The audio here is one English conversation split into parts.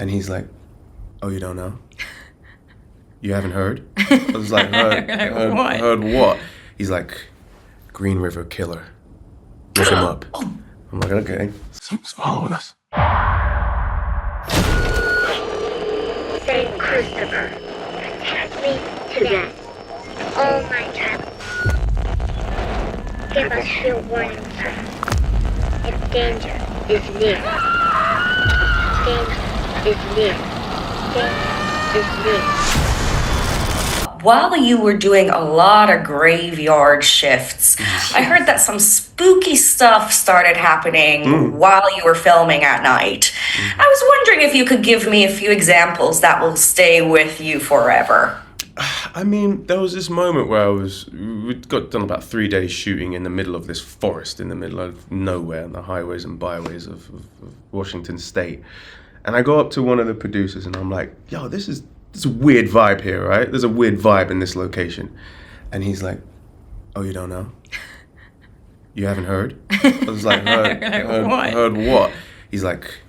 And he's like, oh, you don't know? You haven't heard? I was like, heard what? He's like, Green River Killer. Look him up. I'm like, okay. Someone's following us. Saint Christopher, protect me today. All my travels. Give us your warning sign. If danger is near. Danger is near. Danger is near. While you were doing a lot of graveyard shifts, I heard that some spooky stuff started happening while you were filming at night. I was wondering if you could give me a few examples that will stay with you forever. I mean, there was this moment where we'd got done about 3 days shooting in the middle of this forest, in the middle of nowhere, on the highways and byways of Washington State. And I go up to one of the producers and I'm like, yo, there's a weird vibe here, right? There's a weird vibe in this location. And he's like, oh, you don't know? You haven't heard? I was like, heard what? He's like,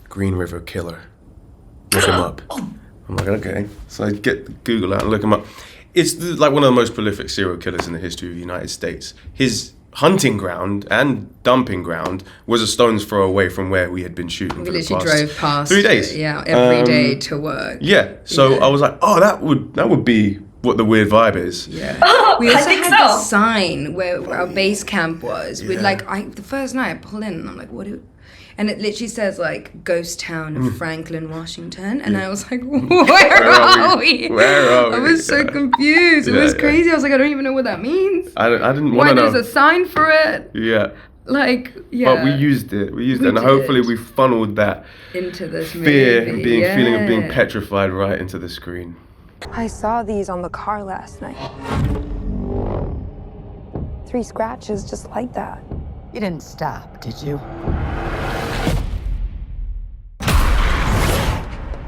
Green River Killer. Look him up. I'm like, okay. So I get Google out and look him up. It's like one of the most prolific serial killers in the history of the United States. His hunting ground and dumping ground was a stone's throw away from where we had been shooting. We literally drove past 3 days. Every day to work. Yeah. So I was like, oh, that would be what the weird vibe is. Yeah. Oh, We also I think had so. the sign where our base camp was. With the first night I pulled in and I'm like, and it literally says like ghost town of Franklin, Washington, and I was like, where are we? Where are we? I was so confused. It was crazy. I was like, I don't even know what that means. I didn't want to know. Why there's a sign for it? Yeah. Like, yeah. But we used it, and hopefully we funneled that into this fear and movie. feeling of being petrified right into the screen. I saw these on the car last night. 3 scratches just like that. You didn't stop, did you?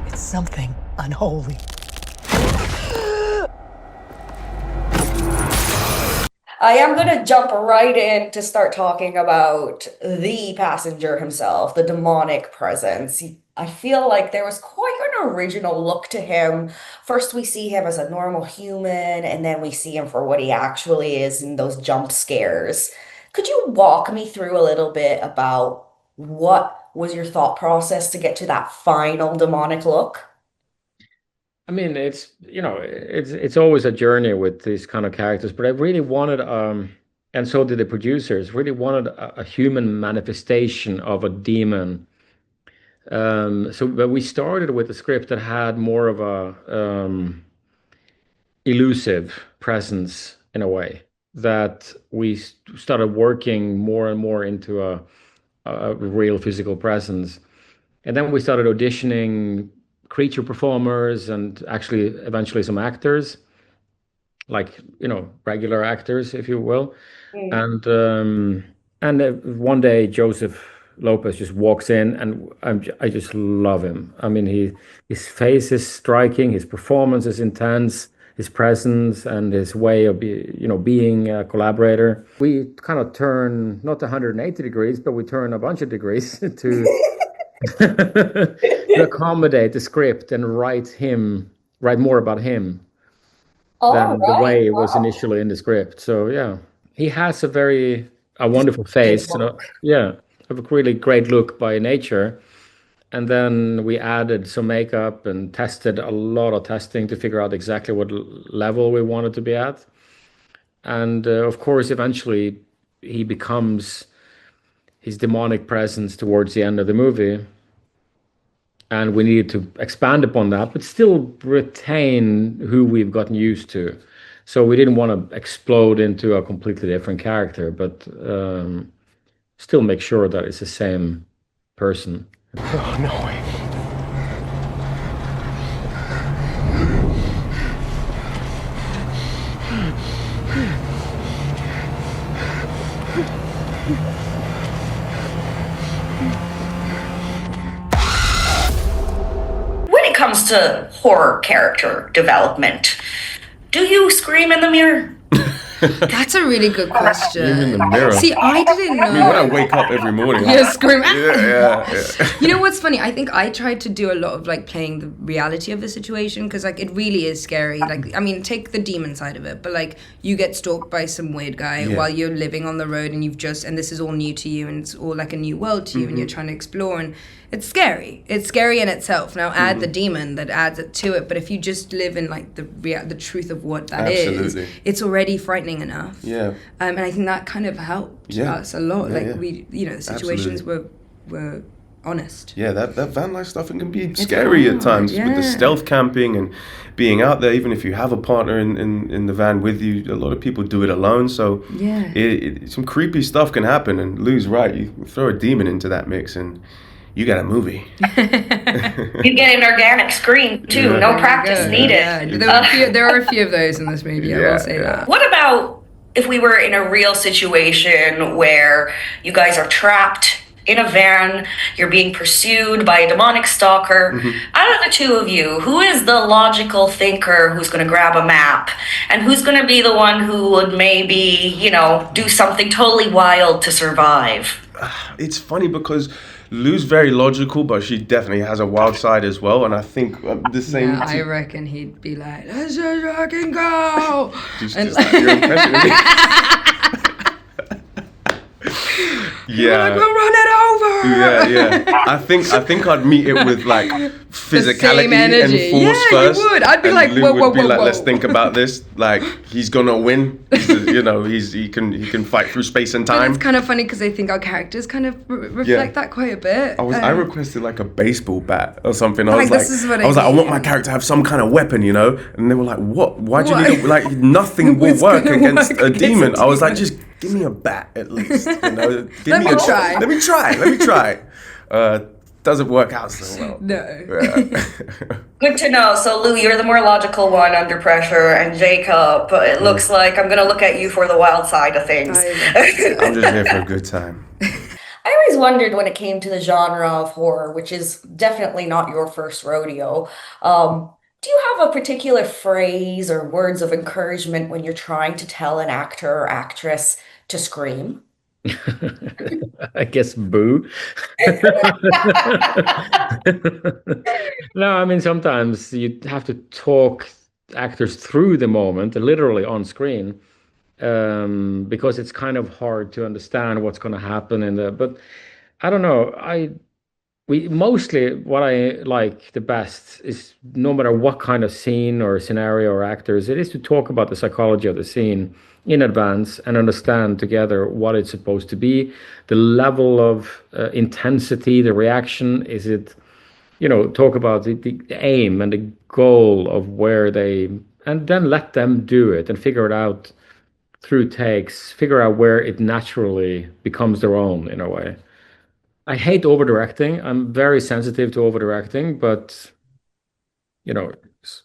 It's something unholy. I am going to jump right in to start talking about the passenger himself, the demonic presence. I feel like there was quite an original look to him. First, we see him as a normal human, and then we see him for what he actually is in those jump scares. Could you walk me through a little bit about what was your thought process to get to that final demonic look? I mean, it's always a journey with these kind of characters, but I really wanted, and so did the producers, really wanted a human manifestation of a demon. But we started with a script that had more of a elusive presence in a way, that we started working more and more into a real physical presence. And then we started auditioning creature performers and actually eventually some actors, like regular actors, if you will. And one day Joseph Lopez just walks in, and I just love him. I mean, his face is striking, his performance is intense, his presence and his way of being a collaborator. We kind of turn not 180 degrees, but we turn a bunch of degrees to to accommodate the script and write more about him than the way it was initially in the script. So yeah, he has a wonderful face, a really great look by nature. And then we added some makeup and tested a lot of testing to figure out exactly what level we wanted to be at. And of course, eventually he becomes his demonic presence towards the end of the movie. And we needed to expand upon that, but still retain who we've gotten used to. So we didn't want to explode into a completely different character, but still make sure that it's the same person. Oh, no way. When it comes to horror character development, do you scream in the mirror? That's a really good question. Even in the mirror. See, I didn't know. I mean, when I wake up every morning, I'm You're like, screaming. yeah. You know what's funny? I think I tried to do a lot of like playing the reality of the situation because like it really is scary. Like, I mean, take the demon side of it, but like you get stalked by some weird guy while you're living on the road and and this is all new to you and it's all like a new world to you and you're trying to explore, and it's scary. It's scary in itself. Now add the demon that adds it to it, but if you just live in like the truth of what that is, it's already frightening enough. Yeah. And I think that kind of helped us a lot. We, the situations were honest. Yeah, that van life stuff, it can be scary at times with the stealth camping and being out there. Even if you have a partner in the van with you, a lot of people do it alone. So some creepy stuff can happen. And Lou's right, you throw a demon into that mix and you got a movie. You get an organic scream too. No practice needed. Yeah. There are a few of those in this movie. I will say that. What about if we were in a real situation where you guys are trapped in a van, you're being pursued by a demonic stalker? Out of the two of you, who is the logical thinker who's going to grab a map? And who's going to be the one who would maybe, do something totally wild to survive? It's funny because Lou's very logical, but she definitely has a wild side as well. And I think the same. Yeah, I reckon he'd be like, "Let's just fucking go." Just like your impression of me. Yeah. Like, we'll run it over. Yeah. I think I'd meet it with like physicality and force yeah, first. You would. I'd be like, Lou whoa, would be like, whoa. let's think about this. Like, he's gonna win. He can fight through space and time. But it's kind of funny because I think our characters kind of reflect that quite a bit. I requested like a baseball bat or something. I was like, I want my character to have some kind of weapon, and they were like, what? Why do you need nothing will work against a demon? I was like, just give me a bat at least. Let me try. Doesn't work out so well. No. Yeah. Good to know. So, Lou, you're the more logical one under pressure, and Jacob, it looks like I'm going to look at you for the wild side of things. I'm just here for a good time. I always wondered when it came to the genre of horror, which is definitely not your first rodeo. Do you have a particular phrase or words of encouragement when you're trying to tell an actor or actress to scream? I guess boo. No, I mean, sometimes you have to talk actors through the moment, literally on screen, because it's kind of hard to understand what's going to happen but I don't know. We mostly, what I like the best is, no matter what kind of scene or scenario or actors, it is to talk about the psychology of the scene in advance and understand together what it's supposed to be, the level of intensity, the reaction. Is it, talk about the aim and the goal of and then let them do it and figure it out through takes, figure out where it naturally becomes their own in a way. I hate over-directing. I'm very sensitive to over-directing, but,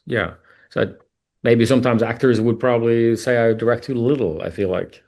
yeah. So maybe sometimes actors would probably say I direct too little, I feel like.